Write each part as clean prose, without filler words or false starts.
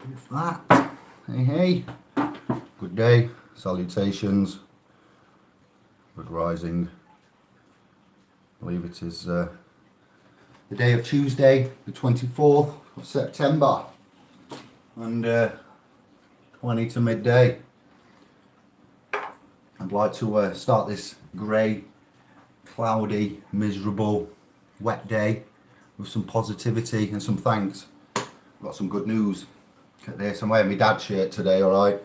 If that. Hey, hey. Good day. Salutations. Good rising. I believe it is the day of Tuesday, the 24th of September. And 20 to midday. I'd like to start this grey, cloudy, miserable, wet day with some positivity and some thanks. I've got some good news. Look at this, I'm wearing my dad's shirt today, alright?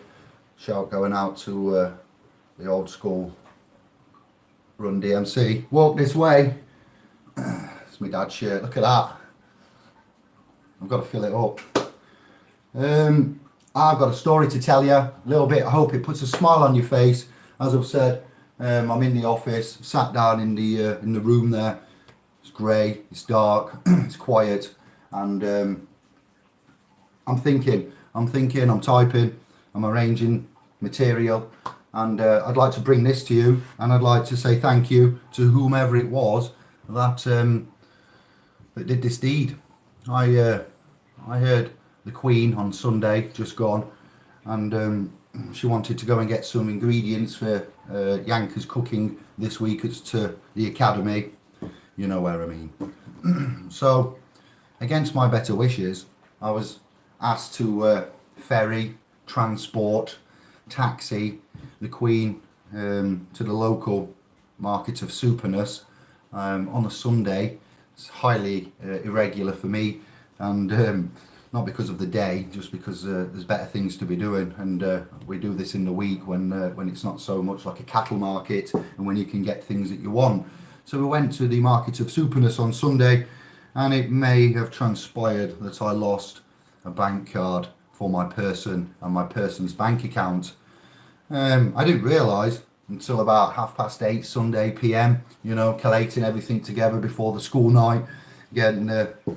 Shout going out to the old school Run DMC. Walk this way. It's my dad's shirt, look at that. I've got to fill it up. I've got a story to tell you, a little bit. I hope it puts a smile on your face. As I've said, I'm in the office, sat down in the room there. It's grey, it's dark, it's quiet, and I'm thinking, I'm typing, I'm arranging material, and I'd like to bring this to you, and I'd like to say thank you to whomever it was that that did this deed. I heard the Queen on Sunday, just gone, and she wanted to go and get some ingredients for Yanker's cooking this week. It's to the academy, you know where I mean. So, against my better wishes, I was asked to ferry, transport, taxi the Queen to the local market of Supernus on a Sunday. It's highly irregular for me, and not because of the day, just because there's better things to be doing, and we do this in the week when it's not so much like a cattle market and when you can get things that you want. So we went to the market of Supernus on Sunday, and it may have transpired that I lost a bank card for my person and my person's bank account. I didn't realise until about 8:30 Sunday PM, you know, collating everything together before the school night, getting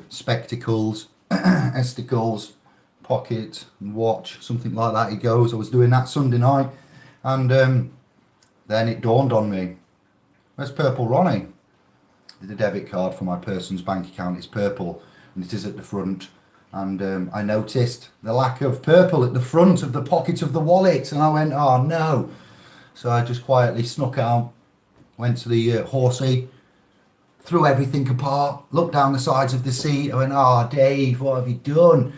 spectacles, esticles, pocket, and watch, something like that. It goes. I was doing that Sunday night, and then it dawned on me, where's Purple Ronnie? The debit card for my person's bank account is purple, and it is at the front. And I noticed the lack of purple at the front of the pocket of the wallet, and I went, oh no. So I just quietly snuck out, went to the horsey, threw everything apart, looked down the sides of the seat. I went, oh Dave, what have you done?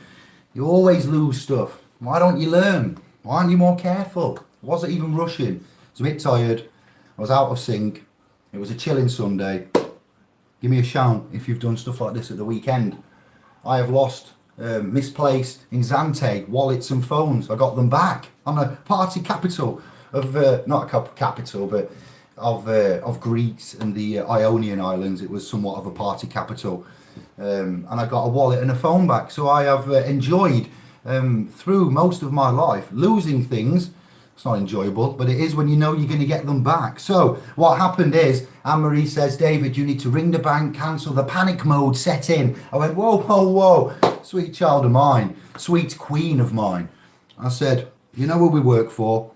You always lose stuff. Why don't you learn? Why aren't you more careful? I wasn't even rushing. I was a bit tired. I was out of sync. It was a chilling Sunday. Give me a shout if you've done stuff like this at the weekend. I have lost misplaced in Zante wallets and phones. I got them back on a party capital of not a capital, but of Greece and the Ionian Islands. It was somewhat of a party capital, and I got a wallet and a phone back. So I have enjoyed through most of my life losing things. It's not enjoyable, but it is when you know you're going to get them back. So what happened is, Anne-Marie says, David, you need to ring the bank, cancel. The panic mode set in. I went, whoa, whoa, whoa, sweet child of mine, sweet queen of mine. I said, you know what we work for?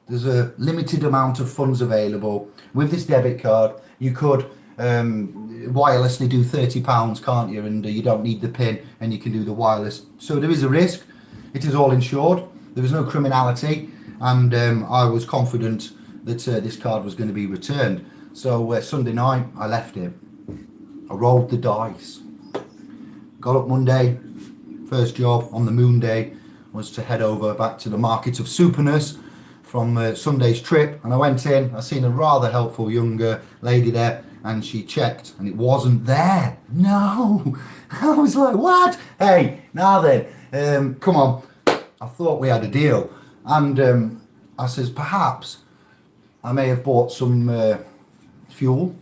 There's a limited amount of funds available. With this debit card, you could wirelessly do £30, can't you? And you don't need the PIN, and you can do the wireless. So there is a risk. It is all insured. There was no criminality. And I was confident that this card was going to be returned. So Sunday night, I left it. I rolled the dice. Got up Monday. First job on the moon day was to head over back to the market of Supernus from Sunday's trip. And I went in. I seen a rather helpful young lady there, and she checked, and it wasn't there. No. I was like, what? Hey, now then, come on. I thought we had a deal. And I says, perhaps I may have bought some fuel,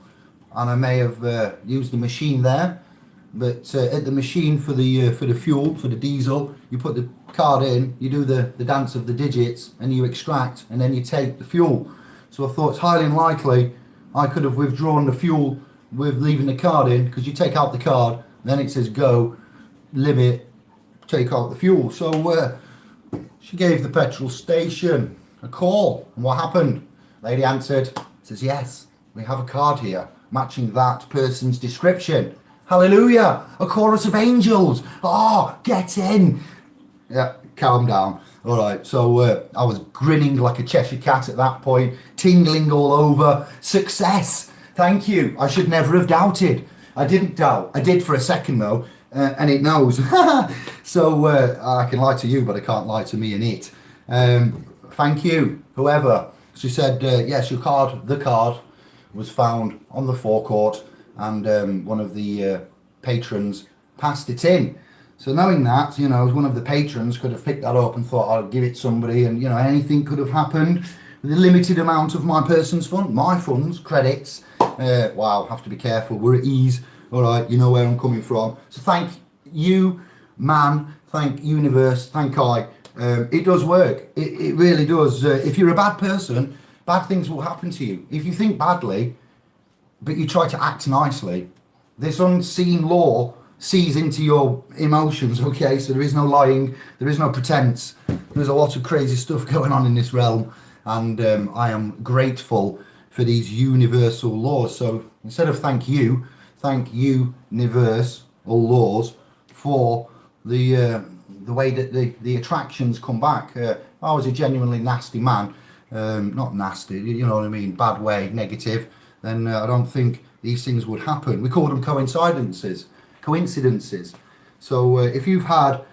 and I may have used the machine there. But at the machine for the fuel, for the diesel, you put the card in, you do the dance of the digits, and you extract, and then you take the fuel. So I thought it's highly unlikely I could have withdrawn the fuel with leaving the card in, because you take out the card, then it says go, limit, take out the fuel. So she gave the petrol station a call, and what happened? Lady answered, says, yes, we have a card here matching that person's description. Hallelujah, a chorus of angels. Oh, get in. Yeah, calm down. All right, so I was grinning like a Cheshire cat at that point, tingling all over. Success! Thank you. I should never have doubted. I didn't doubt. I did for a second though, and it knows. So I can lie to you, but I can't lie to me and it. Thank you, whoever. She said, yes, your card, the card, was found on the forecourt, and one of the patrons passed it in. So knowing that, you know, one of the patrons could have picked that up and thought, I'll give it somebody, and, you know, anything could have happened with a limited amount of my person's fund, my funds, credits. Wow, have to be careful. We're at ease. All right, you know where I'm coming from. So thank you, man. Thank universe. Thank I. It does work. It really does. If you're a bad person, bad things will happen to you. If you think badly, but you try to act nicely, this unseen law sees into your emotions, okay? So there is no lying, there is no pretense. There's a lot of crazy stuff going on in this realm, and I am grateful for these universal laws. So instead of thank you universe or laws for the way that the attractions come back. I was a genuinely nasty man, not nasty, you know what I mean, bad way, negative, then I don't think these things would happen. We call them coincidences. So if you've had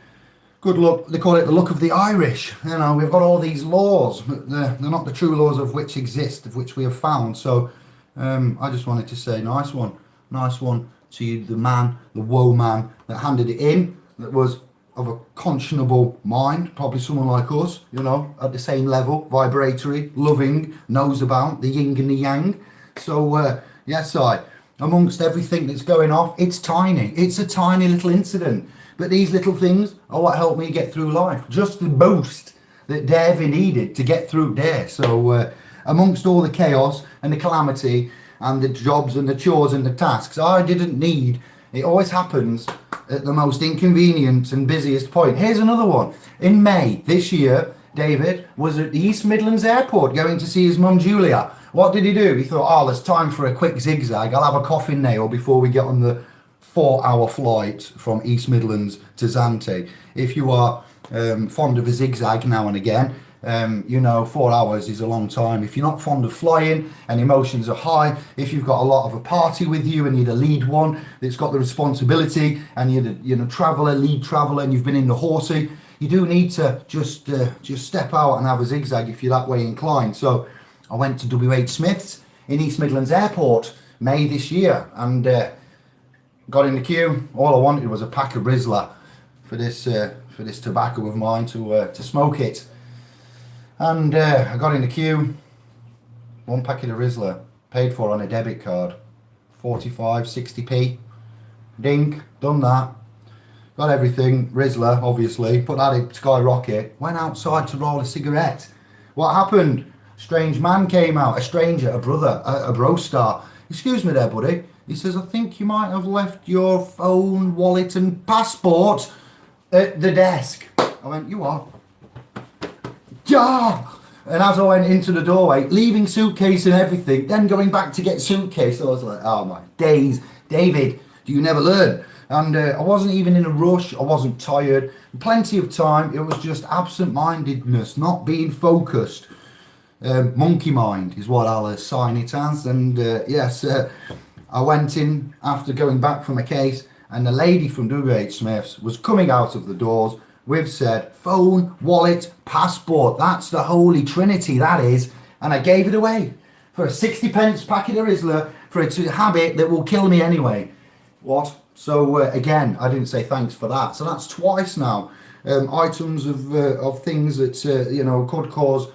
good luck, they call it the luck of the Irish. You know, we've got all these laws, but they're not the true laws of which exist, of which we have found. So I just wanted to say nice one to you, the man, the woe man that handed it in, that was of a conscionable mind, probably someone like us, you know, at the same level, vibratory, loving, knows about the yin and the yang. So yes, amongst everything that's going off, it's tiny. It's a tiny little incident. But these little things are what help me get through life. Just the boost that Davey needed to get through there. So amongst all the chaos and the calamity and the jobs and the chores and the tasks, I didn't need. It always happens at the most inconvenient and busiest point. Here's another one. In May this year, David was at the East Midlands Airport going to see his mum Julia. What did he do? He thought, oh, it's time for a quick zigzag. I'll have a coffin nail before we get on the 4-hour flight from East Midlands to Zante. If you are fond of a zigzag now and again, you know 4 hours is a long time. If you're not fond of flying and emotions are high, if you've got a lot of a party with you and you're the lead one that's got the responsibility, and you're the lead traveller, and you've been in the horsey, you do need to just step out and have a zigzag if you're that way inclined. So I went to WH Smith's in East Midlands Airport May this year, and got in the queue. All I wanted was a pack of Rizla for this tobacco of mine to smoke it. And I got in the queue, one packet of Rizla, paid for on a debit card, 45, 60p, ding, done that, got everything, Rizla obviously, put that in skyrocket, went outside to roll a cigarette. What happened? Strange man came out, a stranger, a brother, a bro star. Excuse me there, buddy. He says, I think you might have left your phone, wallet and passport at the desk. I went, you are? Yeah. And as I went into the doorway, leaving suitcase and everything, then going back to get suitcase, I was like, oh my days, David, do you never learn? And I wasn't even in a rush, I wasn't tired, plenty of time, it was just absent-mindedness, not being focused. Monkey mind is what I'll assign it as. And yes, I went in after going back from a case, and the lady from WH Smith's was coming out of the doors with said phone, wallet, passport. That's the holy trinity, that is. And I gave it away for a 60 pence packet of Rizla for a habit that will kill me anyway. What? So again, I didn't say thanks for that. So that's twice now. Items of things that you know, could cause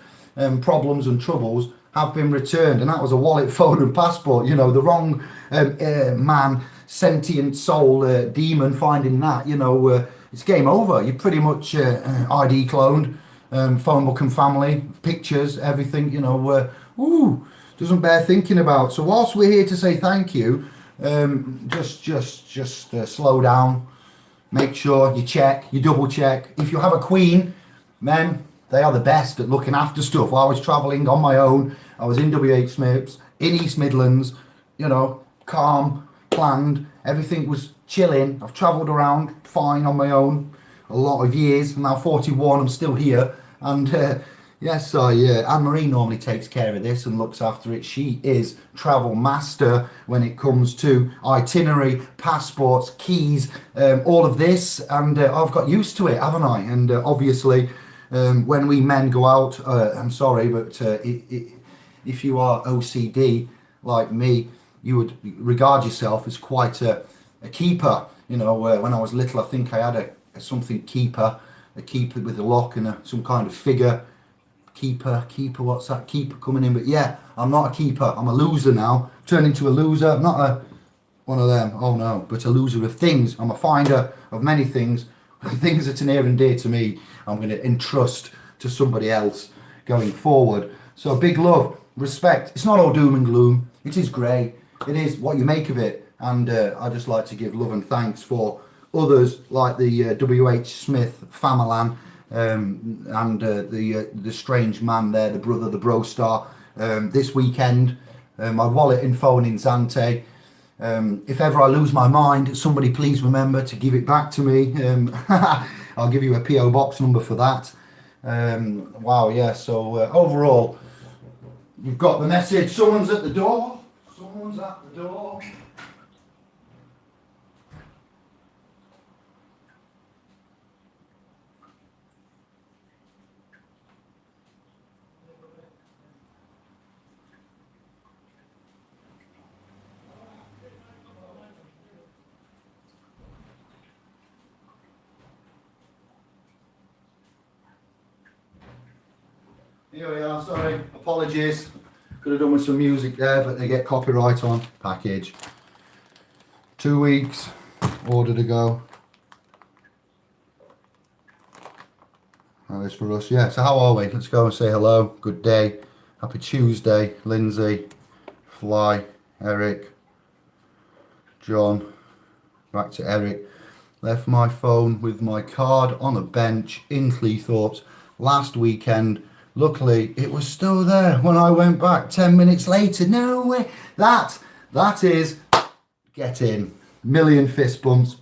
problems and troubles have been returned, and that was a wallet, phone and passport. You know, the wrong man, sentient soul, demon finding that, you know, it's game over. You're pretty much ID cloned, phone book and family, pictures, everything, you know, doesn't bear thinking about. So whilst we're here to say thank you, just slow down, make sure you check, you double check. If you have a queen, men, they are the best at looking after stuff. While I was travelling on my own, I was in WH Smith's, in East Midlands, you know, calm, planned, everything was chilling. I've travelled around fine on my own, a lot of years. I'm now 41, I'm still here. And yes, Anne-Marie normally takes care of this and looks after it. She is travel master when it comes to itinerary, passports, keys, all of this. And I've got used to it, haven't I? And obviously, when we men go out, I'm sorry, but if you are OCD like me, you would regard yourself as quite a keeper. You know, when I was little, I think I had a something keeper, a keeper with a lock and some kind of figure. Keeper, what's that? Keeper coming in. But yeah, I'm not a keeper. I'm a loser now. Turned into a loser. I'm not one of them. Oh no, but a loser of things. I'm a finder of many things. Things that are near and dear to me, I'm going to entrust to somebody else going forward. So big love, respect. It's not all doom and gloom. It is grey. It is what you make of it. And I just like to give love and thanks for others like the W.H. Smith Famalan and the strange man there, the brother, the bro star. This weekend, my wallet and phone in Zante. If ever I lose my mind, somebody please remember to give it back to me. I'll give you a PO box number for that. Wow, yeah, so overall, you've got the message. Someone's at the door. Someone's at the door. Here we are, sorry, apologies. Could have done with some music there, but they get copyright on package. 2 weeks, order to go. That is for us, yeah. So how are we? Let's go and say hello. Good day. Happy Tuesday. Lindsay, Fly, Eric, John. Back to Eric. Left my phone with my card on a bench in Cleethorpes last weekend. Luckily, it was still there when I went back 10 minutes later. No way. That is get in. Million fist bumps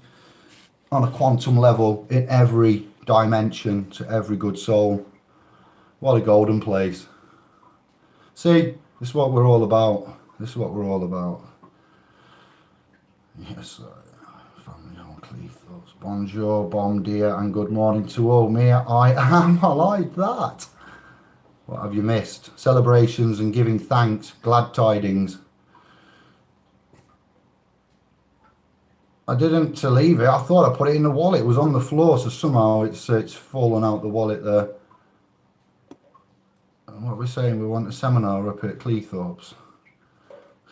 on a quantum level in every dimension to every good soul. What a golden place. See, this is what we're all about. This is what we're all about. Yes, family on Cleethorpes. Bonjour, bon dia, and good morning to all. Me, I am. I like that. What have you missed? Celebrations and giving thanks, glad tidings. I didn't to leave it. I thought I put it in the wallet. It was on the floor, so somehow it's fallen out the wallet there. And what we're saying, we want a seminar up at Cleethorpes.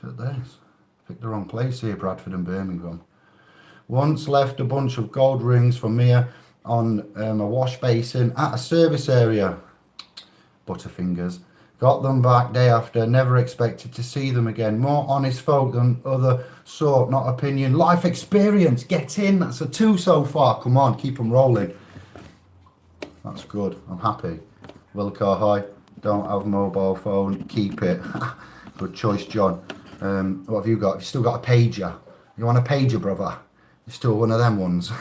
Look at this. Picked the wrong place here, Bradford and Birmingham. Once left a bunch of gold rings for Mia on a wash basin at a service area. Butterfingers. Got them back day after, never expected to see them again. More honest folk than other sort, not opinion. Life experience, get in. That's a 2 so far. Come on, keep them rolling. That's good, I'm happy. Wilcar High, don't have mobile phone, keep it. Good choice, John. What have you got? You've still got a pager. You want a pager, brother? You're still one of them ones.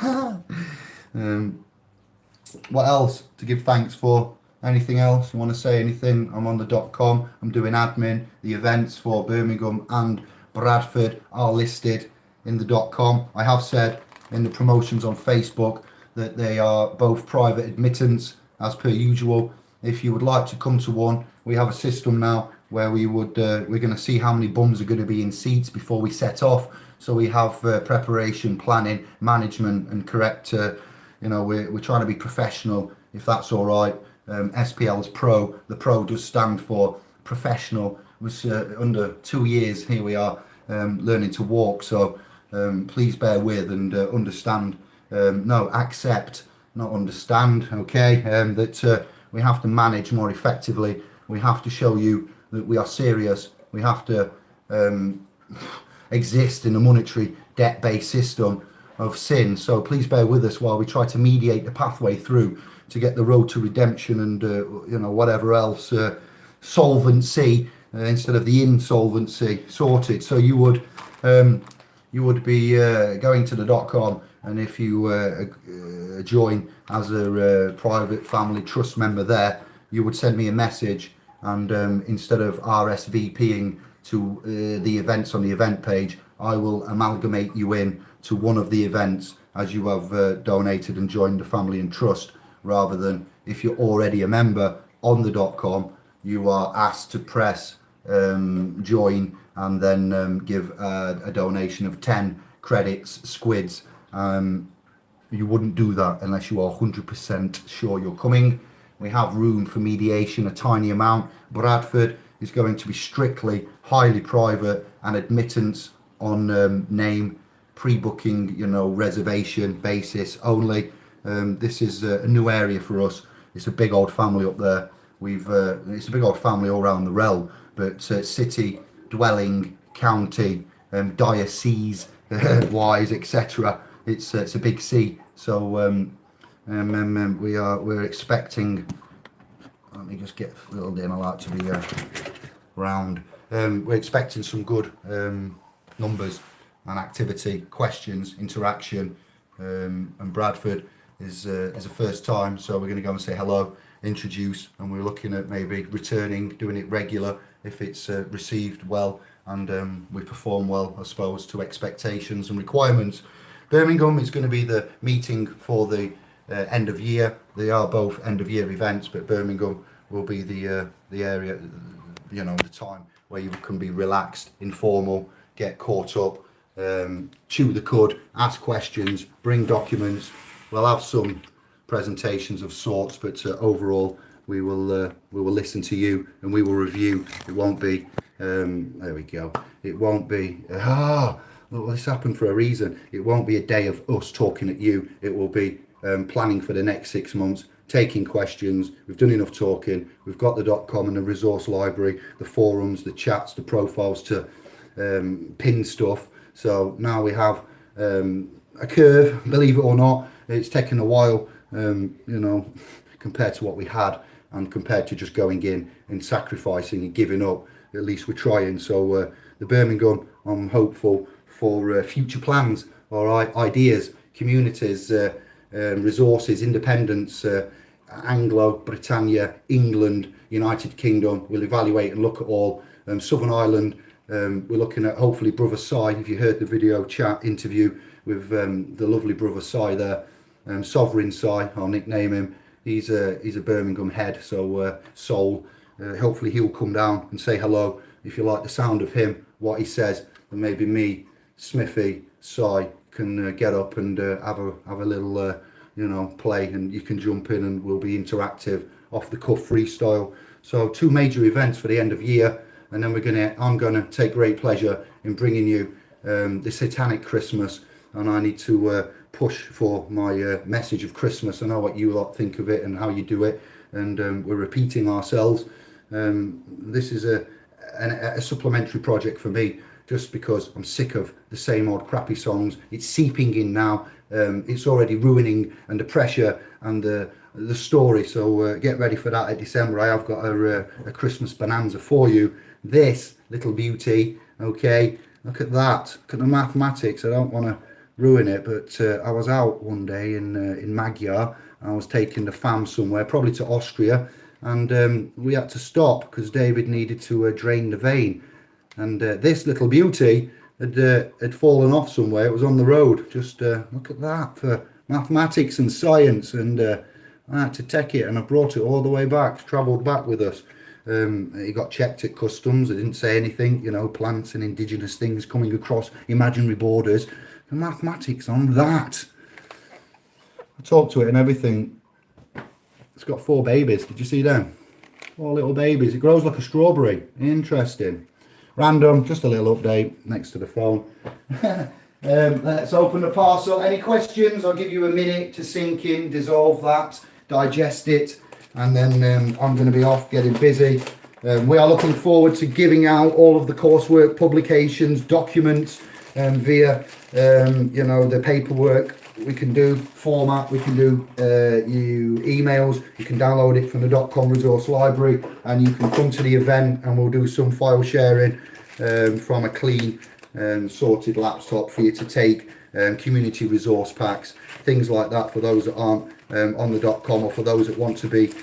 What else to give thanks for? Anything else? You want to say anything? I'm on the .com. I'm doing admin. The events for Birmingham and Bradford are listed in the .com. I have said in the promotions on Facebook that they are both private admittance as per usual. If you would like to come to one, we have a system now where we're going to see how many bums are going to be in seats before we set off. So we have preparation, planning, management, and correct. We're trying to be professional, if that's all right. SPL's Pro. The Pro does stand for professional. It was under 2 years. Here we are learning to walk. So please bear with and understand. No, accept, not understand. Okay, that we have to manage more effectively. We have to show you that we are serious. We have to exist in a monetary debt-based system of sin. So please bear with us while we try to mediate the pathway through to get the road to redemption and whatever else, solvency instead of the insolvency sorted. So you would be going to the .com and if you join as a private family trust member there, you would send me a message, and instead of RSVPing to the events on the event page, I will amalgamate you in to one of the events as you have donated and joined the family and trust, rather than if you're already a member on the .com, you are asked to press join and then give a donation of 10 credits, squids. You wouldn't do that unless you are 100% sure you're coming. We have room for mediation, a tiny amount. Bradford is going to be strictly highly private and admittance on name, pre-booking, reservation basis only. This is a new area for us. It's a big old family up there. It's a big old family all around the realm, but city, dwelling, county, diocese wise, etc. It's a big C. So we're expecting. Let me just get filled in. I like to be round. We're expecting some good numbers and activity, questions, interaction, and Bradford is a first time, so we're going to go and say hello, introduce, and we're looking at maybe returning, doing it regular if it's received well and we perform well, I suppose, to expectations and requirements. Birmingham is going to be the meeting for the end of year. They are both end of year events, but Birmingham will be the area, the time where you can be relaxed, informal, get caught up, chew the cud, ask questions, bring documents. We'll have some presentations of sorts, but overall we will listen to you and we will review. It won't be there we go. It won't be look, this happened for a reason. It won't be a day of us talking at you. It will be planning for the next 6 months, taking questions. We've done enough talking. We've got the .com and the resource library, the forums, the chats, the profiles to pin stuff. So now we have a curve, believe it or not. It's taken a while, compared to what we had and compared to just going in and sacrificing and giving up. At least we're trying. So the Birmingham, I'm hopeful for future plans, all right, ideas, communities, resources, independence, Anglo, Britannia, England, United Kingdom. We'll evaluate and look at all. Southern Ireland, we're looking at hopefully Brother Si. If you heard the video chat interview with the lovely Brother Si there, Sovereign Si, I'll nickname him. He's a Birmingham head, so soul. Hopefully he'll come down and say hello. If you like the sound of him, what he says, then maybe me, Smithy, Si can get up and have a little play, and you can jump in and we'll be interactive, off the cuff freestyle. So 2 major events for the end of year, and then I'm gonna take great pleasure in bringing you the Satanic Christmas, and I need to push for my message of Christmas. I know what you lot think of it and how you do it, and we're repeating ourselves. This is a supplementary project for me, just because I'm sick of the same old crappy songs. It's seeping in now. It's already ruining, and the pressure and the story. So get ready for that at December. I have got a Christmas bonanza for you. This little beauty, okay, look at that. Look at the mathematics. I don't want to ruin it, but I was out one day in Magyar. I was taking the fam somewhere, probably to Austria, and we had to stop because David needed to drain the vein. And this little beauty had fallen off somewhere. It was on the road. Just look at that for mathematics and science. And I had to take it, and I brought it all the way back, travelled back with us. He got checked at customs. They didn't say anything, plants and indigenous things coming across imaginary borders. The mathematics on that. I talked to it and everything. It's got 4 babies. Did you see them? 4 little babies. It grows like a strawberry. Interesting. Random, just a little update next to the phone. Let's open the parcel. Any questions? I'll give you a minute to sink in, dissolve that, digest it, and then I'm going to be off getting busy. We are looking forward to giving out all of the coursework, publications, documents via the paperwork. We can do format, we can do emails, you can download it from the .com resource library, and you can come to the event and we'll do some file sharing from a clean sorted laptop for you to take community resource packs, things like that for those that aren't on the .com, or for those that want to be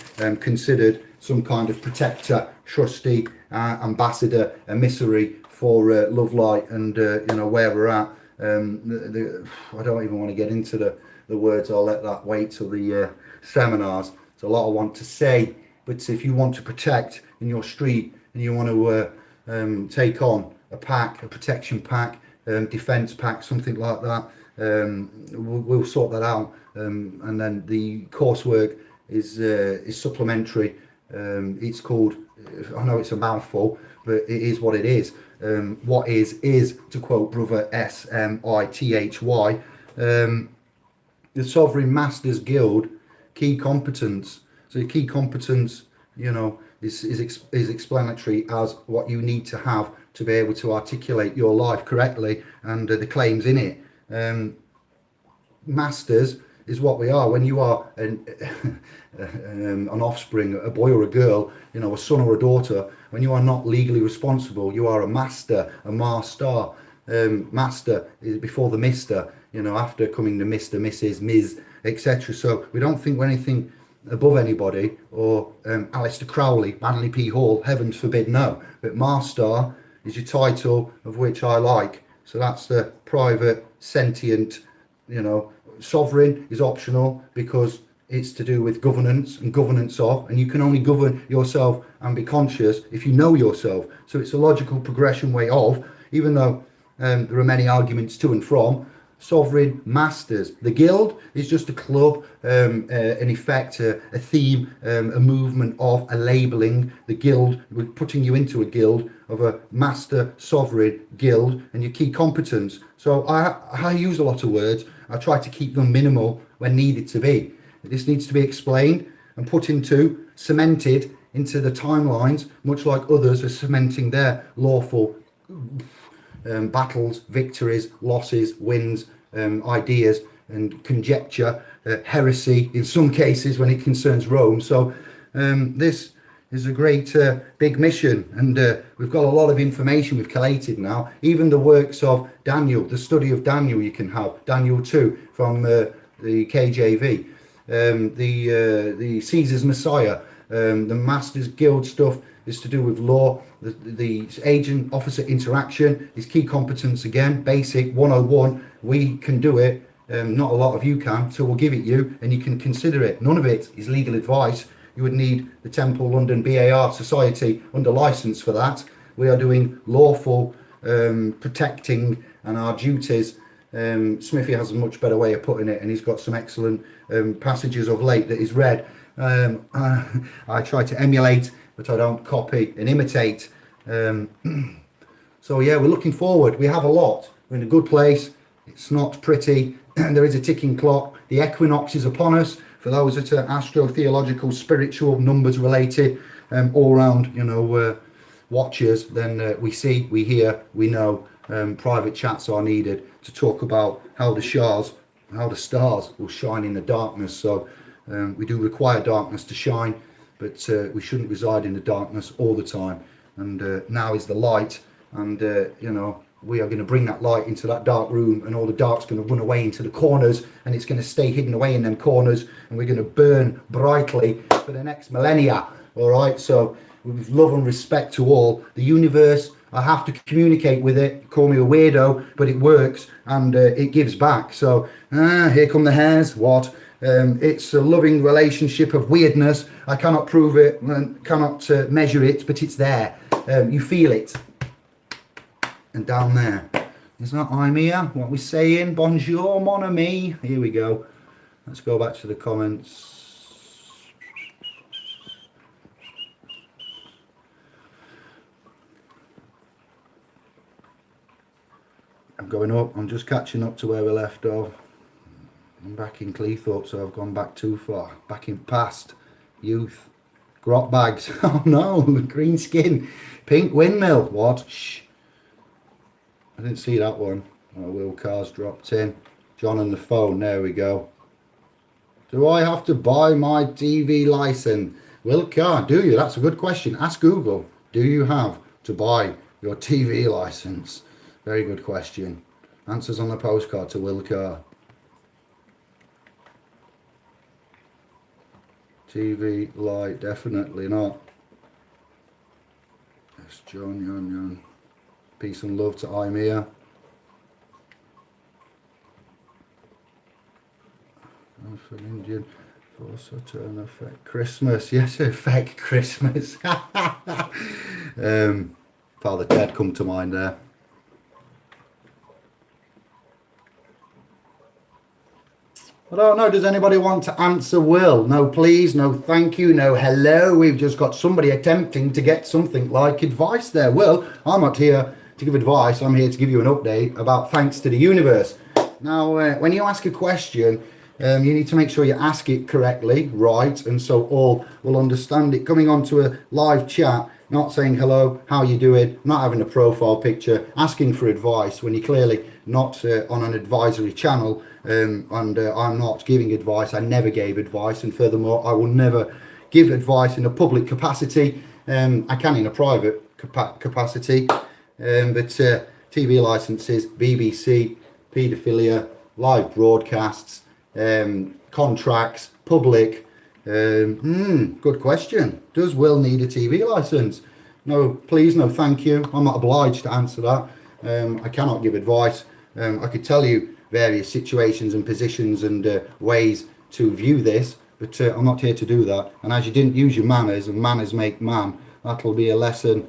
considered some kind of protector, trustee, ambassador, emissary for Love Light and where we're at. I don't even want to get into the words. I'll let that wait till the seminars. There's a lot I want to say, but if you want to protect in your street and you want to take on a pack, a protection pack, defense pack, something like that, we'll sort that out. And then the coursework is supplementary. It's called, I know it's a mouthful, but it is what it is. What is, to quote brother SMITHY, the Sovereign Masters Guild key competence. So the key competence, is explanatory as what you need to have to be able to articulate your life correctly and the claims in it. Masters is what we are. When you are an offspring, a boy or a girl, a son or a daughter, when you are not legally responsible, you are a master, a master. Master is before the mister, after coming to Mr, Mrs, Ms, etc. So we don't think we're anything above anybody, or Aleister Crowley, Manly P. Hall, heavens forbid, no. But master is your title, of which I like. So that's the private, sentient, sovereign is optional because it's to do with governance and governance of, and you can only govern yourself and be conscious if you know yourself. So it's a logical progression way of, even though there are many arguments to and from, sovereign masters. The guild is just a club, an effect, a theme, a movement of, a labeling. The guild, we're putting you into a guild of a master sovereign guild and your key competence. So I use a lot of words. I try to keep them minimal when needed to be. This needs to be explained and put into, cemented into the timelines, much like others are cementing their lawful battles, victories, losses, wins, ideas and conjecture, heresy in some cases when it concerns Rome. So this is a great big mission, and we've got a lot of information we've collated now. Even the works of Daniel, the study of Daniel, you can have Daniel 2 from the KJV, the Caesar's Messiah, the Masters Guild stuff is to do with law, the agent officer interaction is key competence, again basic 101. We can do it, not a lot of you can, so we'll give it you and you can consider it. None of it is legal advice. You would need the Temple London BAR Society under license for that. We are doing lawful protecting and our duties. Smithy has a much better way of putting it, and he's got some excellent passages of late that he's read. I try to emulate, but I don't copy and imitate. So yeah, we're looking forward. We have a lot. We're in a good place. It's not pretty. There is a ticking clock. The equinox is upon us. For those that are astro-theological, spiritual, numbers related, all round, watchers, then we see, we hear, we know. Private chats are needed to talk about how the stars will shine in the darkness. So we do require darkness to shine, but we shouldn't reside in the darkness all the time. And now is the light, and we are going to bring that light into that dark room, and all the dark's going to run away into the corners, and it's going to stay hidden away in them corners, and we're going to burn brightly for the next millennia. All right, so with love and respect to all, the universe, I have to communicate with it. Call me a weirdo, but it works, and it gives back. So here come the hairs. What? It's a loving relationship of weirdness. I cannot prove it, cannot measure it, but it's there. You feel it. And down there, is that I'm here? What we saying? Bonjour, mon ami. Here we go. Let's go back to the comments. I'm going up. I'm just catching up to where we left off. I'm back in Cleethorpes, so I've gone back too far. Back in past youth. Grot bags. Oh no, green skin. Pink windmill. What? Shh. I didn't see that one. Oh, Will Carr's dropped in. John on the phone. There we go. Do I have to buy my TV license? Will Carr, do you? That's a good question. Ask Google. Do you have to buy your TV license? Very good question. Answers on the postcard to Will Carr. TV light, definitely not. Yes, John, Yan. Peace and love to Imea. For Indian, for Saturn affect Christmas. Yes, affect Christmas. Father Ted come to mind there. I don't know, does anybody want to answer Will? No please, no thank you, no hello. We've just got somebody attempting to get something like advice there. Will, I'm not here to give advice, I'm here to give you an update about thanks to the universe. Now, when you ask a question, you need to make sure you ask it correctly, right, and so all will understand it. Coming onto a live chat, not saying hello, how you doing, not having a profile picture, asking for advice when you're clearly not on an advisory channel, and I'm not giving advice. I never gave advice, and furthermore, I will never give advice in a public capacity. I can in a private capacity, but TV licenses, BBC, paedophilia, live broadcasts, contracts, public. Good question. Does Will need a TV license? No, please, no, thank you. I'm not obliged to answer that. I cannot give advice. I could tell you various situations and positions and ways to view this, but I'm not here to do that. And as you didn't use your manners, and manners make man, that'll be a lesson.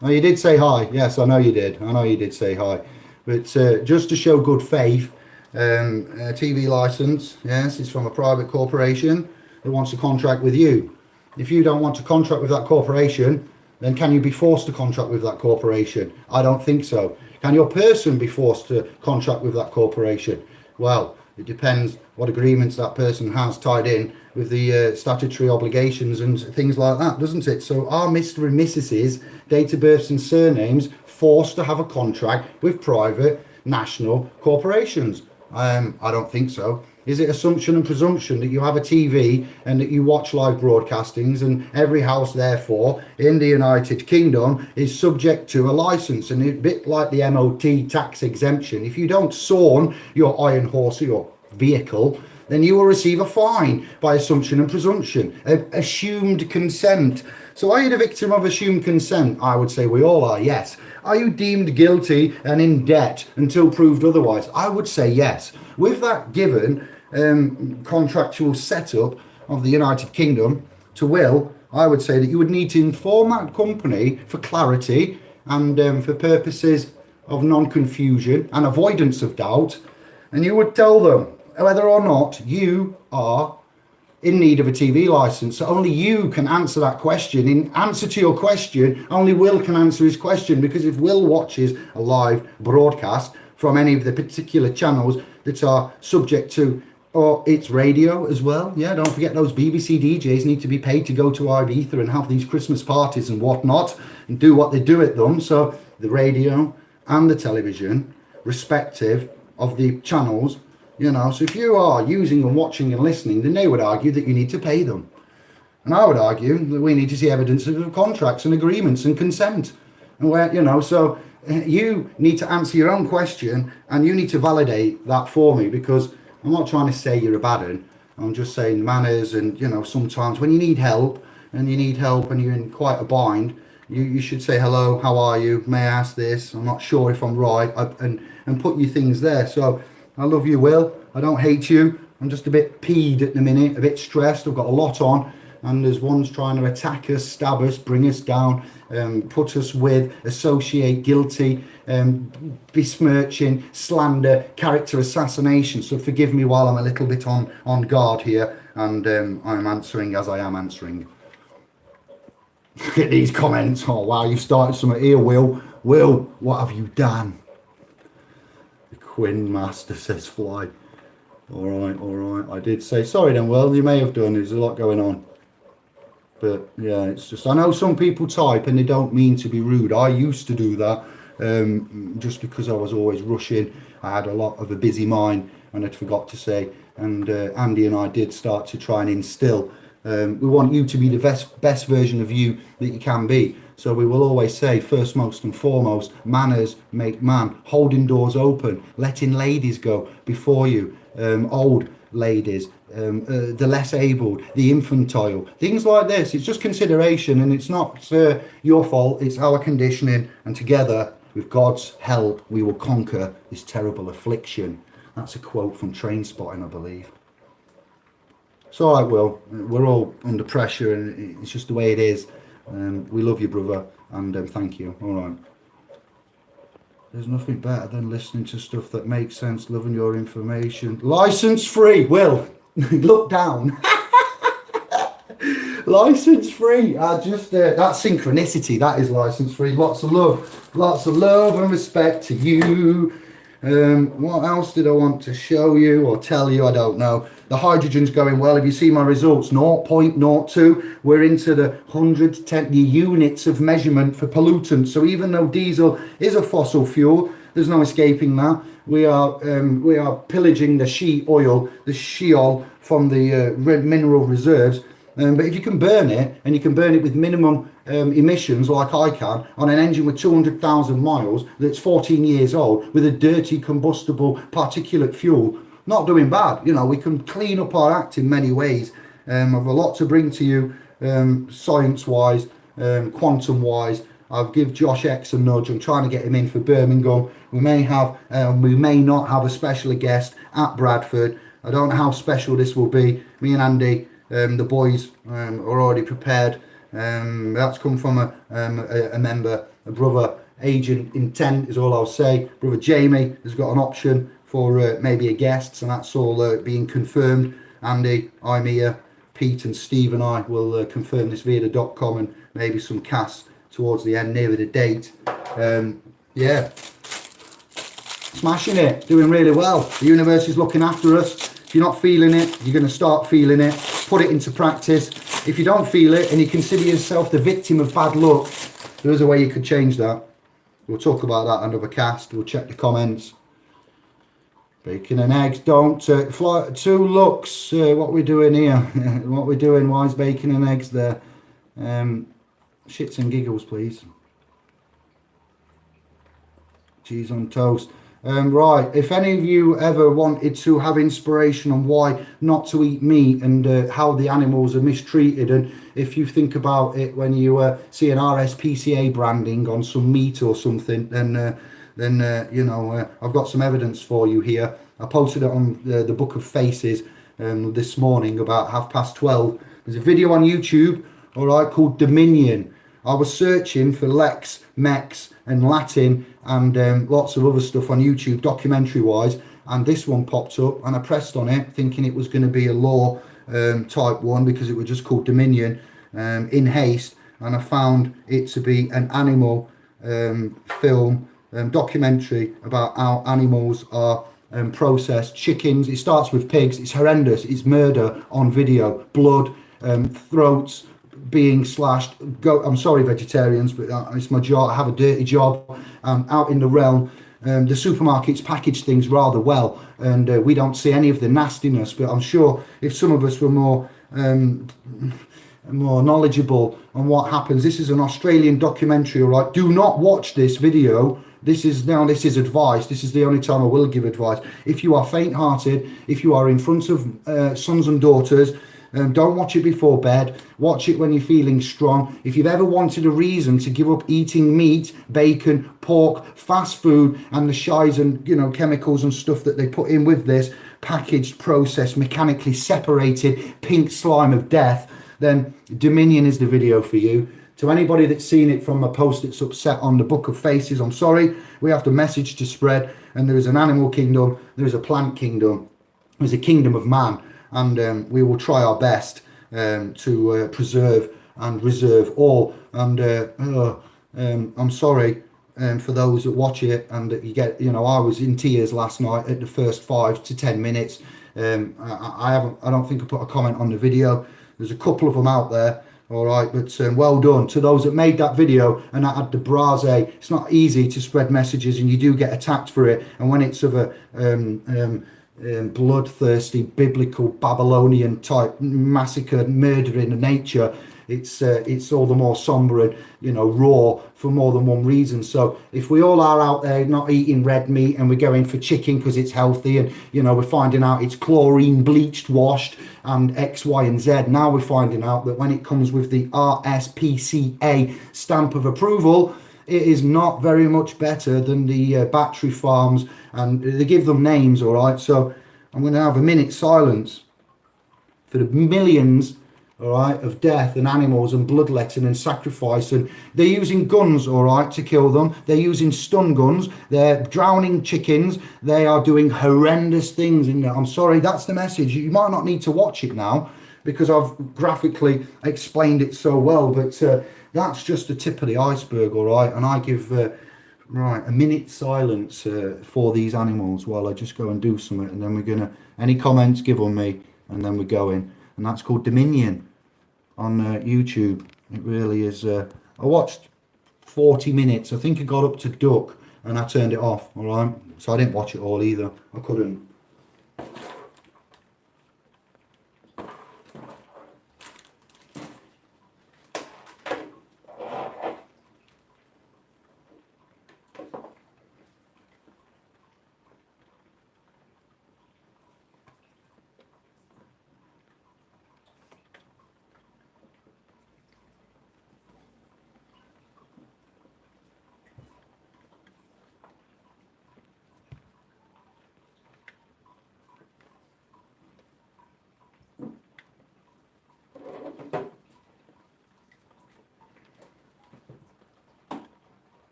Oh, you did say hi. Yes, I know you did. I know you did say hi. But just to show good faith, a TV license, yes, it's from a private corporation that wants to contract with you. If you don't want to contract with that corporation, then can you be forced to contract with that corporation? I don't think so. Can your person be forced to contract with that corporation? Well, it depends what agreements that person has tied in with the statutory obligations and things like that, doesn't it? So are Mr. and Mrs.'s date of births and surnames forced to have a contract with private national corporations? I don't think so. Is it assumption and presumption that you have a TV and that you watch live broadcastings, and every house therefore in the United Kingdom is subject to a license, and a bit like the MOT tax exemption, if you don't sawn your iron horse or your vehicle, then you will receive a fine by assumption and presumption, assumed consent. So are you the victim of assumed consent? I would say we all are, yes. Are you deemed guilty and in debt until proved otherwise? I would say yes. With that given contractual setup of the United Kingdom to Will, I would say that you would need to inform that company for clarity and for purposes of non-confusion and avoidance of doubt, and you would tell them whether or not you are in need of a TV license. So only you can answer that question. In answer to your question, only Will can answer his question, because if Will watches a live broadcast from any of the particular channels that are subject to, or it's radio as well. Yeah, don't forget those BBC DJs need to be paid to go to Ibiza and have these Christmas parties and whatnot and do what they do at them. So the radio and the television, respective of the channels, you know, so if you are using and watching and listening, then they would argue that you need to pay them. And I would argue that we need to see evidence of contracts and agreements and consent. And where, you know, so you need to answer your own question, and you need to validate that for me, because I'm not trying to say you're a bad un. I'm just saying manners, and, you know, sometimes when you need help and you're in quite a bind, you should say, hello, how are you? May I ask this? I'm not sure if I'm right, and put your things there. So I love you, Will. I don't hate you. I'm just a bit peed at the minute, a bit stressed. I've got a lot on, and there's ones trying to attack us, stab us, bring us down, put us with, associate, guilty, besmirching, slander, character assassination. So forgive me while I'm a little bit on guard here, and I'm answering as I am answering. Look at these comments. Oh, wow, you've started something here, Will. Will, what have you done? The Quinn Master says fly. All right. I did say, sorry then, Will, you may have done. There's a lot going on. But yeah, it's just, I know some people type and they don't mean to be rude. I used to do that just because I was always rushing. I had a lot of a busy mind and I'd forgot to say. And Andy and I did start to try and instill. We want you to be the best version of you that you can be. So we will always say, first, most and foremost, manners make man. Holding doors open, letting ladies go before you, old ladies, the less abled, the infantile, things like this. It's just consideration, and it's not your fault, it's our conditioning, and together, with God's help, we will conquer this terrible affliction. That's a quote from Trainspotting, I believe. It's all right, Will. We're all under pressure, and it's just the way it is. We love you, brother, and thank you. All right. There's nothing better than listening to stuff that makes sense, loving your information. License free, Will. Look down. License free. That's synchronicity. That is license free. Lots of love and respect to you. What else did I want to show you or tell you? I don't know. The hydrogen's going well. If you see my results, 0.02. We're into the 110 units of measurement for pollutants. So even though diesel is a fossil fuel, there's no escaping that. We are pillaging the Sheol from the mineral reserves. But if you can burn it, and you can burn it with minimum emissions like I can, on an engine with 200,000 miles that's 14 years old, with a dirty combustible particulate fuel, not doing bad. You know, we can clean up our act in many ways. I've a lot to bring to you, science-wise, quantum-wise. I've give Josh X a nudge. I'm trying to get him in for Birmingham. We may not have a special guest at Bradford. I don't know how special this will be. Me and Andy, the boys, are already prepared. That's come from a member, a brother. Agent intent is all I'll say. Brother Jamie has got an option for maybe a guest, and that's all being confirmed. Andy, I'm here. Pete and Steve and I will confirm this via the .com, and maybe some casts towards the end, nearer the date. Yeah, smashing it, doing really well. The universe is looking after us. If you're not feeling it, you're going to start feeling it. Put it into practice. If you don't feel it and you consider yourself the victim of bad luck, there is a way you could change that. We'll talk about that another cast. We'll check the comments. Bacon and eggs don't fly. 2 looks. What we're doing here? What we're doing? Why is bacon and eggs there? Shits and giggles, please. Cheese on toast. Right, if any of you ever wanted to have inspiration on why not to eat meat and how the animals are mistreated, and if you think about it when you see an RSPCA branding on some meat or something, then you know, I've got some evidence for you here. I posted it on the Book of Faces this morning about 12:30. There's a video on YouTube, all right, called Dominion. I was searching for Lex, Mex and Latin and lots of other stuff on YouTube, documentary wise, and this one popped up, and I pressed on it thinking it was going to be a law type one, because it was just called Dominion, in haste, and I found it to be an animal film documentary about how animals are processed. Chickens, it starts with pigs. It's horrendous. It's murder on video, blood, throats being slashed. I'm sorry, vegetarians, but it's my job. I have a dirty job out in the realm. The supermarkets package things rather well, and we don't see any of the nastiness, but I'm sure if some of us were more knowledgeable on what happens. This is an Australian documentary, all right? Do not watch this video. This is advice. This is the only time I will give advice. If you are faint-hearted, if you are in front of sons and daughters, don't watch it before bed. Watch it when you're feeling strong. If you've ever wanted a reason to give up eating meat, bacon, pork, fast food, and the shies and, you know, chemicals and stuff that they put in with this, packaged, processed, mechanically separated, pink slime of death, then Dominion is the video for you. To anybody that's seen it from a post that's upset on the Book of Faces, I'm sorry. We have the message to spread, and there is an animal kingdom, there is a plant kingdom, there's a kingdom of man, and we will try our best to preserve and reserve all. And I'm sorry for those that watch it and that you get, you know, I was in tears last night at the first 5 to 10 minutes. I don't think I put a comment on the video. There's a couple of them out there, all right, but well done to those that made that video and that had the brase. It's not easy to spread messages, and you do get attacked for it, and when it's of a bloodthirsty, biblical, Babylonian type massacre, murdering nature, it's all the more somber and, you know, raw for more than one reason. So if we all are out there not eating red meat and we're going for chicken because it's healthy, and, you know, we're finding out it's chlorine bleached, washed and X, Y and Z, now we're finding out that when it comes with the RSPCA stamp of approval, it is not very much better than the battery farms, and they give them names, all right? So I'm going to have a minute silence for the millions, all right, of death and animals and bloodletting and sacrifice. And they're using guns, all right, to kill them. They're using stun guns. They're drowning chickens. They are doing horrendous things in there. I'm sorry, that's the message. You might not need to watch it now because I've graphically explained it so well, but that's just the tip of the iceberg, all right? And I give right a minute silence for these animals while I just go and do something, and then we're gonna, any comments, give on me, and then we're going. And that's called Dominion on YouTube. It really is. I watched 40 minutes. I think I got up to duck and I turned it off, all right? So I didn't watch it all either. I couldn't.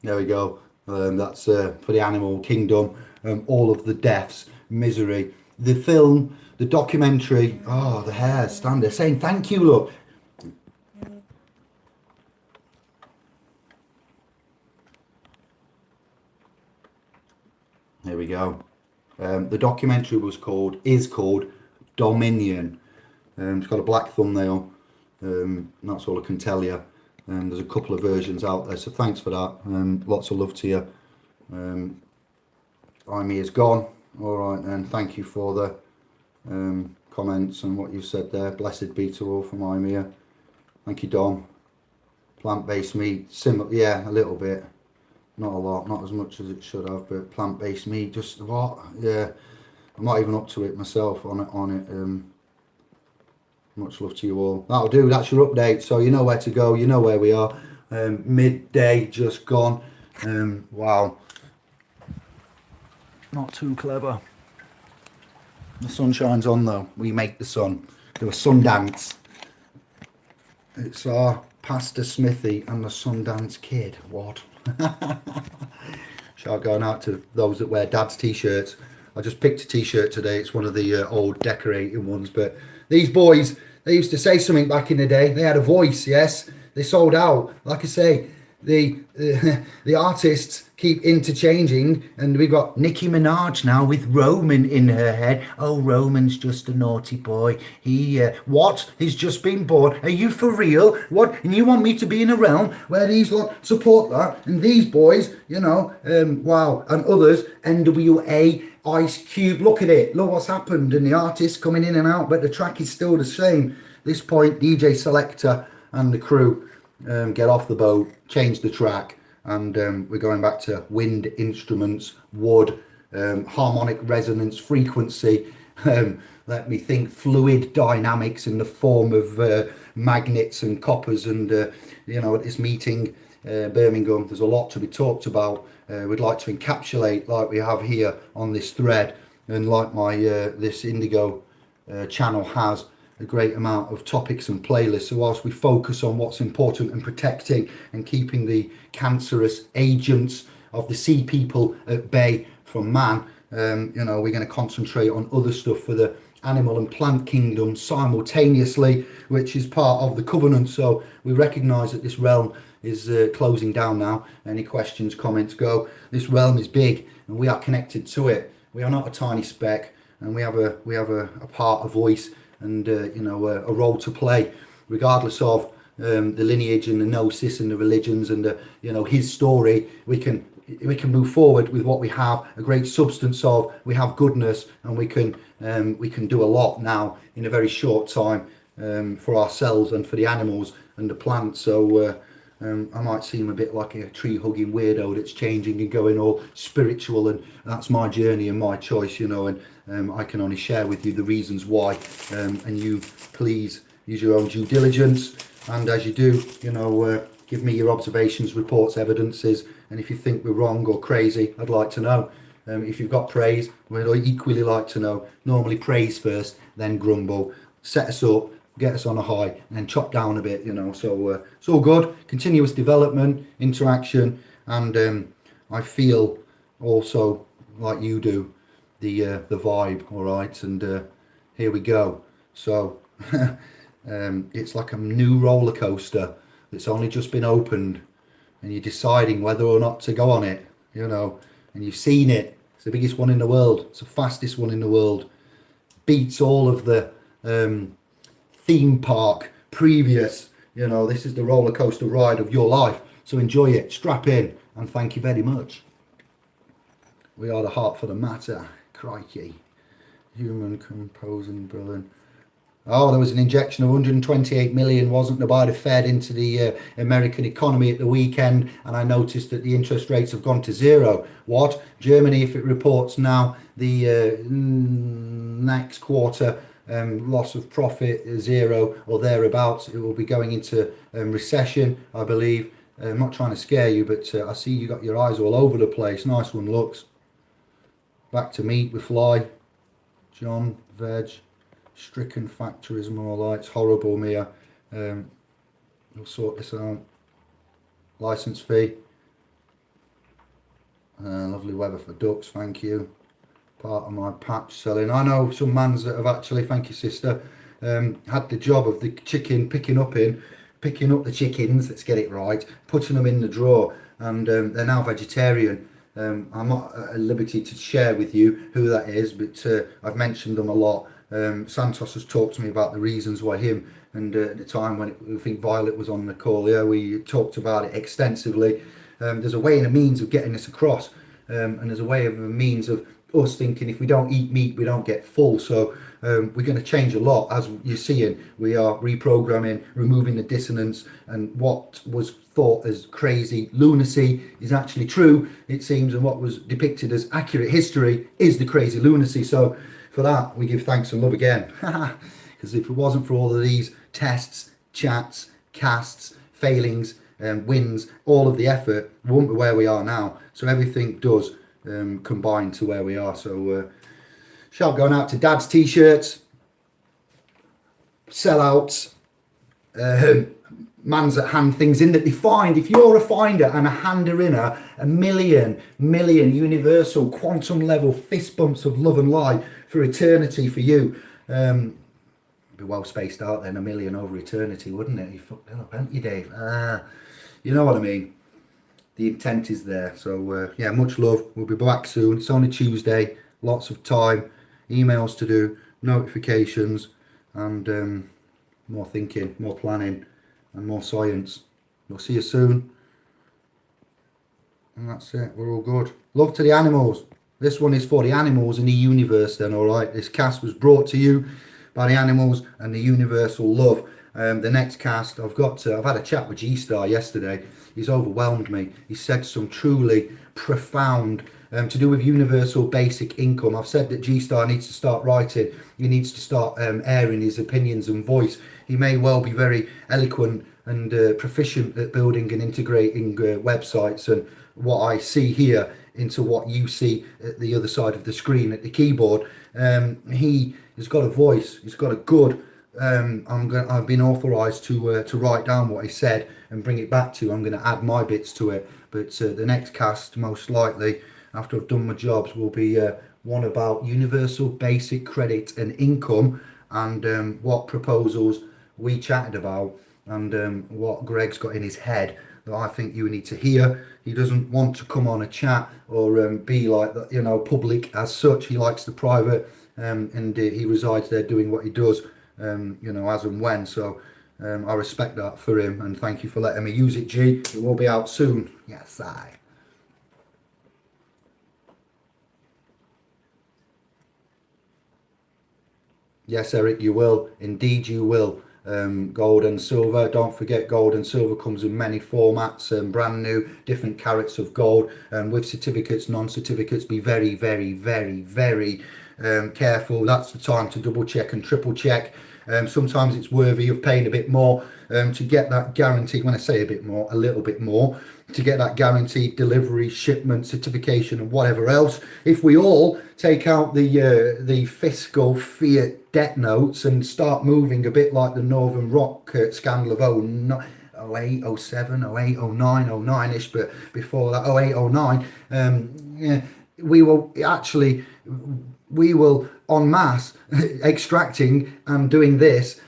There we go. That's for the animal kingdom. All of the deaths, misery. The film, the documentary. Oh, the hair stand there saying thank you. Look. There we go. The documentary is called Dominion. It's got a black thumbnail. That's all I can tell you. There's a couple of versions out there, so thanks for that. Lots of love to you. Amy is gone. All right then, thank you for the comments and what you've said there. Blessed be to all from Amy. Thank you, Dom. Plant-based meat, similar, yeah, a little bit. Not a lot, not as much as it should have, but plant-based meat, just what? Yeah, I'm not even up to it myself on it. Much love to you all. That'll do. That's your update. So you know where to go. You know where we are. Midday just gone. Wow. Not too clever. The sun shines on though. We make the sun. Do a Sundance. It's our Pastor Smithy and the Sundance Kid. What? Shout going out to those that wear dad's t-shirts. I just picked a t-shirt today. It's one of the old decorating ones, but these boys, they used to say something back in the day. They had a voice, yes. They sold out. Like I say, the artists keep interchanging, and we've got Nicki Minaj now with Roman in her head. Oh, Roman's just a naughty boy. What? He's just been born. Are you for real? What? And you want me to be in a realm where these lot support that, and these boys, you know, wow, and others, NWA, Ice Cube, look at it, look what's happened, and the artists coming in and out, but the track is still the same. At this point, DJ Selector and the crew get off the boat, change the track, and we're going back to wind instruments, wood, harmonic resonance, frequency, let me think, fluid dynamics in the form of magnets and coppers, and you know, at this meeting, Birmingham, there's a lot to be talked about. We'd like to encapsulate, like we have here on this thread, and like my this Indigo channel has, a great amount of topics and playlists. So whilst we focus on what's important and protecting and keeping the cancerous agents of the sea people at bay from man, you know, we're going to concentrate on other stuff for the animal and plant kingdom simultaneously, which is part of the covenant. So we recognize that this realm is closing down now. Any questions, comments, go. This realm is big and we are connected to it. We are not a tiny speck, and we have a part, a voice, and you know, a role to play, regardless of the lineage and the gnosis and the religions and the, you know, his story. We can move forward with what we have, a great substance of. We have goodness, and we can do a lot now in a very short time for ourselves and for the animals and the plants. So I might seem a bit like a tree hugging weirdo that's changing and going all spiritual, and that's my journey and my choice, you know, and I can only share with you the reasons why, and you please use your own due diligence, and as you do, you know, give me your observations, reports, evidences, and if you think we're wrong or crazy, I'd like to know. If you've got praise, we'd equally like to know. Normally praise first, then grumble. Set us up, get us on a high, and then chop down a bit, you know. So it's all good. Continuous development, interaction, and I feel also like you do the vibe. All right, and here we go. So it's like a new roller coaster that's only just been opened, and you're deciding whether or not to go on it, you know. And you've seen it. It's the biggest one in the world. It's the fastest one in the world. Beats all of the theme park previous, you know. This is the roller coaster ride of your life, so enjoy it, strap in, and thank you very much. We are the heart for the matter. Crikey. Human composing brilliant. Oh, there was an injection of 128 million, wasn't there, by the Fed into the American economy at the weekend, and I noticed that the interest rates have gone to zero. What? Germany, if it reports now the next quarter loss of profit zero or thereabouts, it will be going into recession, I believe. I'm not trying to scare you, but I see you got your eyes all over the place. Nice one, Lux. Back to meat with fly. John, veg. Stricken factories, more lights. Horrible, Mia. We'll sort this out. License fee. Lovely weather for ducks, thank you. Part of my patch selling. I know some mans that have actually, thank you sister, had the job of the chicken picking up the chickens, let's get it right, putting them in the drawer, and they're now vegetarian. I'm not at liberty to share with you who that is, but I've mentioned them a lot. Santos has talked to me about the reasons why him, and at the time when I think Violet was on the call, yeah, we talked about it extensively. There's a way and a means of getting this across, and there's a way of a means of us thinking if we don't eat meat we don't get full. So we're going to change a lot, as you're seeing. We are reprogramming, removing the dissonance, and what was thought as crazy lunacy is actually true, it seems, and what was depicted as accurate history is the crazy lunacy. So for that we give thanks and love again, because if it wasn't for all of these tests, chats, casts, failings, wins, all of the effort, we wouldn't be where we are now. So everything does combine to where we are. So shout going out to Dad's t-shirts, sellouts, mans that hand things in that they find. If you're a finder and a hander inner, a million universal quantum level fist bumps of love and light for eternity for you. Be well spaced out then, a million over eternity, wouldn't it? You fucked it up, haven't you, Dave? You know what I mean. The intent is there. So yeah, much love. We'll be back soon. It's only Tuesday. Lots of time. Emails to do, notifications, and more thinking, more planning, and more science. We'll see you soon. And that's it. We're all good. Love to the animals. This one is for the animals in the universe then, alright? This cast was brought to you by the animals and the universal love. The next cast, I've had a chat with G-Star yesterday. He's overwhelmed me. He said some truly profound to do with universal basic income. I've said that G-Star needs to start writing. He needs to start airing his opinions and voice. He may well be very eloquent and proficient at building and integrating websites and what I see here into what you see at the other side of the screen at the keyboard. He has got a voice. He's got a good I've been authorised to write down what he said and bring it back to you. I'm going to add my bits to it. But the next cast, most likely, after I've done my jobs, will be one about universal basic credit and income, and what proposals we chatted about, and what Greg's got in his head that I think you need to hear. He doesn't want to come on a chat or be like that, public as such. He likes the private, and he resides there doing what he does, as and when. So I respect that for him, and thank you for letting me use it, G. It will be out soon. Yes, I. Yes, Eric, you will. Indeed, you will. Gold and silver. Don't forget, gold and silver comes in many formats, brand new, different carats of gold, with certificates, non-certificates. Be very, very, very, very careful. That's the time to double check and triple check. Sometimes it's worthy of paying a bit more to get that guarantee. When I say a bit more, a little bit more, to get that guaranteed delivery, shipment, certification, and whatever else. If we all take out the fiscal fiat debt notes and start moving a bit like the Northern Rock scandal of 08, 07, 08, 09, 09-ish, but before that, 08, 09, yeah, we will en masse extracting and doing this.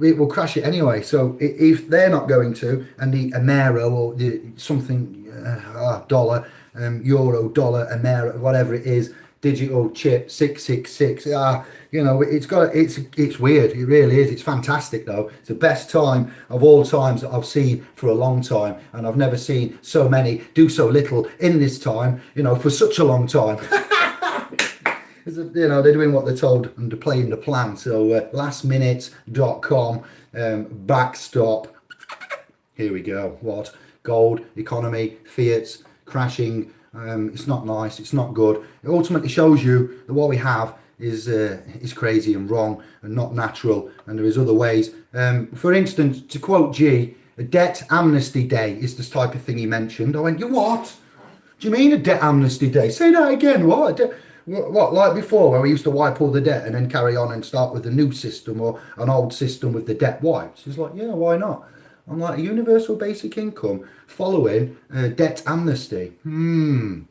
It will crash it anyway. So if they're not going to, and the Amero or the something dollar, euro, dollar, Amero, whatever it is, digital chip 666, it's weird. It really is. It's fantastic though. It's the best time of all times that I've seen for a long time, and I've never seen so many do so little in this time, for such a long time. They're doing what they're told and they're playing the plan. So lastminute.com, backstop. Here we go. What? Gold, economy, fiats, crashing. It's not nice. It's not good. It ultimately shows you that what we have is crazy and wrong and not natural. And there is other ways. For instance, to quote G, a debt amnesty day is this type of thing he mentioned. I went, you what? Do you mean a debt amnesty day? Say that again. What? What, like before, where we used to wipe all the debt and then carry on and start with a new system or an old system with the debt wiped? He's like, yeah, why not? I'm like, a universal basic income following debt amnesty.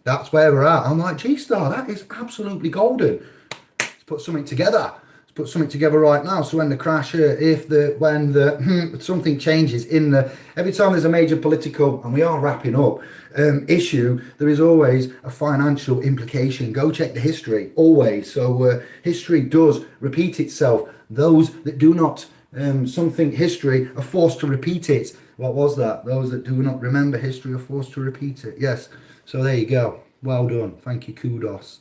That's where we're at. I'm like, G-Star, that is absolutely golden. Let's put something together. Let's put something together right now. So when the crash, when something changes every time there's a major political, and we are wrapping up, issue, there is always a financial implication. Go check the history, always. So history does repeat itself. Those that do not history are forced to repeat it. What was that? Those that do not remember history are forced to repeat it. Yes. So there you go. Well done. Thank you. Kudos.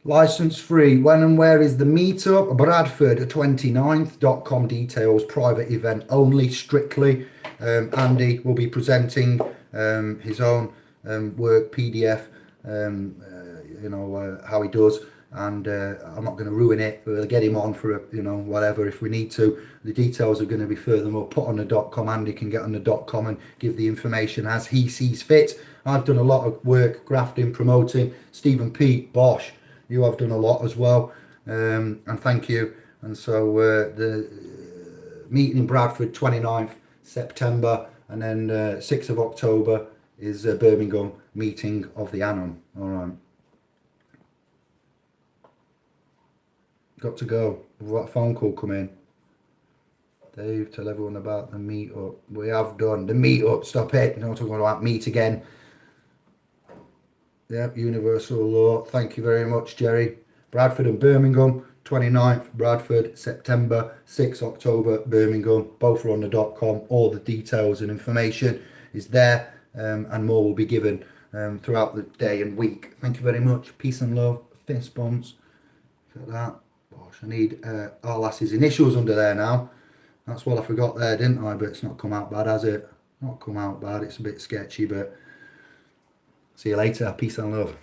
License free. When and where is the meetup? Bradford 29th.com details. Private event only, strictly. Andy will be presenting his own work PDF, how he does, and I'm not going to ruin it. We'll get him on for whatever if we need to. The details are going to be furthermore put on the .com. Andy can get on the .com and give the information as he sees fit. I've done a lot of work grafting, promoting. Stephen P. Bosch, you have done a lot as well, and thank you. And so the meeting in Bradford, 29th September, and then 6th of October is Birmingham meeting of the Anon. All right. Got to go. We've got a phone call come in. Dave, tell everyone about the meetup. We have done the meetup. Stop it. Don't talk about meet again. Yep, universal law. Thank you very much, Jerry. Bradford and Birmingham, 29th, Bradford, September, 6th October, Birmingham. Both are on the .com. All the details and information is there, and more will be given throughout the day and week. Thank you very much. Peace and love. Fist bumps. Look at that. Gosh, I need Arlas's initials under there now. That's what I forgot there, didn't I? But it's not come out bad, has it? Not come out bad. It's a bit sketchy, but see you later. Peace and love.